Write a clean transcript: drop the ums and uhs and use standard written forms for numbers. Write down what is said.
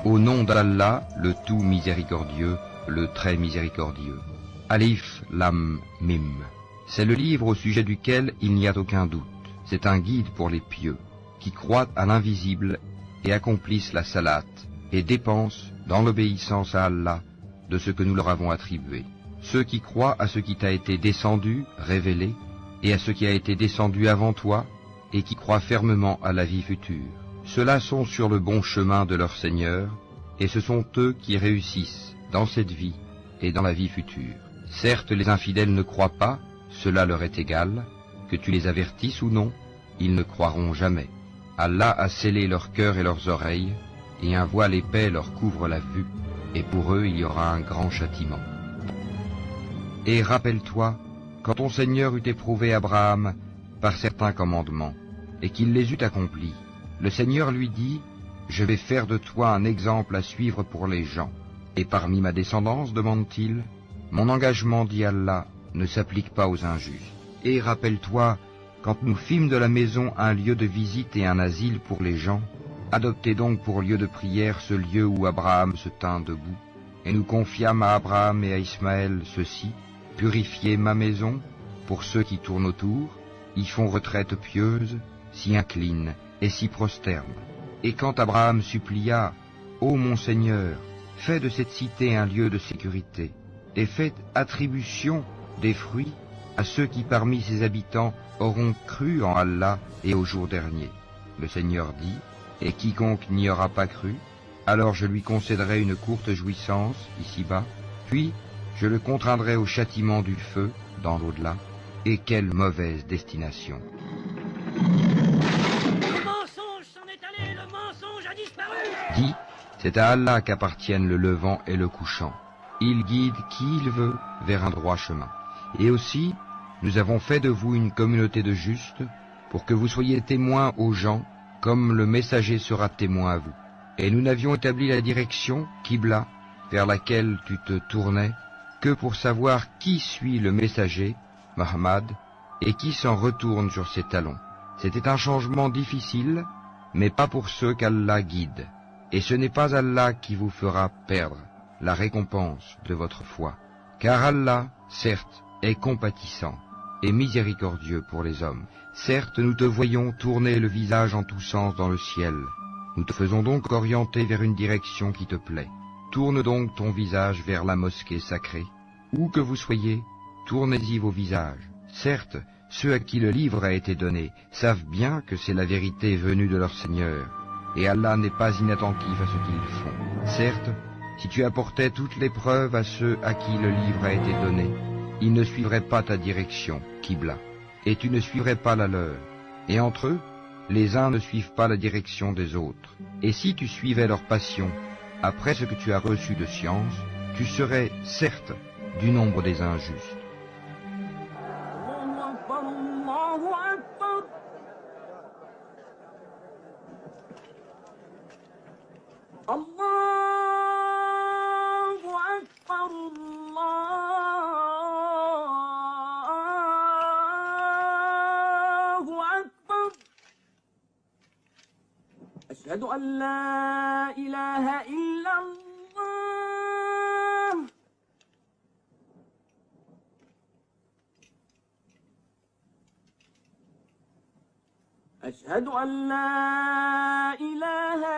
Au nom d'Allah, le tout miséricordieux, le très miséricordieux. Alif Lam Mim. C'est le livre au sujet duquel il n'y a aucun doute. C'est un guide pour les pieux, qui croient à l'invisible et accomplissent la salate, et dépensent, dans l'obéissance à Allah, de ce que nous leur avons attribué. Ceux qui croient à ce qui t'a été descendu, révélé, et à ce qui a été descendu avant toi, et qui croient fermement à la vie future. Ceux-là sont sur le bon chemin de leur Seigneur, et ce sont eux qui réussissent dans cette vie et dans la vie future. Certes, les infidèles ne croient pas, cela leur est égal, que tu les avertisses ou non, ils ne croiront jamais. Allah a scellé leur cœur et leurs oreilles, et un voile épais leur couvre la vue, et pour eux il y aura un grand châtiment. Et rappelle-toi, quand ton Seigneur eut éprouvé Abraham par certains commandements, et qu'il les eut accomplis, le Seigneur lui dit, « Je vais faire de toi un exemple à suivre pour les gens. » Et parmi ma descendance, demande-t-il, mon engagement, dit Allah, ne s'applique pas aux injustes. Et rappelle-toi, quand nous fîmes de la maison un lieu de visite et un asile pour les gens, adoptez donc pour lieu de prière ce lieu où Abraham se tint debout. Et nous confiâmes à Abraham et à Ismaël ceci, purifiez ma maison, pour ceux qui tournent autour, y font retraite pieuse, s'y inclinent et s'y prosternent. Et quand Abraham supplia, ô mon Seigneur, fais de cette cité un lieu de sécurité, et faites attribution des fruits à ceux qui parmi ses habitants auront cru en Allah et au jour dernier. Le Seigneur dit, et quiconque n'y aura pas cru, alors je lui concéderai une courte jouissance ici-bas, puis je le contraindrai au châtiment du feu dans l'au-delà, et quelle mauvaise destination. Le mensonge s'en est allé, le mensonge a disparu. Dis, c'est à Allah qu'appartiennent le levant et le couchant. Il guide qui il veut vers un droit chemin. Et aussi, nous avons fait de vous une communauté de justes, pour que vous soyez témoins aux gens, comme le messager sera témoin à vous. Et nous n'avions établi la direction, Qibla, vers laquelle tu te tournais, que pour savoir qui suit le messager, Muhammad, et qui s'en retourne sur ses talons. C'était un changement difficile, mais pas pour ceux qu'Allah guide. Et ce n'est pas Allah qui vous fera perdre la récompense de votre foi. Car Allah, certes, est compatissant et miséricordieux pour les hommes. Certes, nous te voyons tourner le visage en tous sens dans le ciel. Nous te faisons donc orienter vers une direction qui te plaît. Tourne donc ton visage vers la mosquée sacrée. Où que vous soyez, tournez-y vos visages. Certes, ceux à qui le livre a été donné savent bien que c'est la vérité venue de leur Seigneur, et Allah n'est pas inattentif à ce qu'ils font. Certes, si tu apportais toutes les preuves à ceux à qui le livre a été donné, ils ne suivraient pas ta direction, Qibla, et tu ne suivrais pas la leur. Et entre eux, les uns ne suivent pas la direction des autres. Et si tu suivais leur passion, après ce que tu as reçu de science, tu serais, certes, du nombre des injustes. أشهد أن لا إله إلا الله أشهد أن لا إله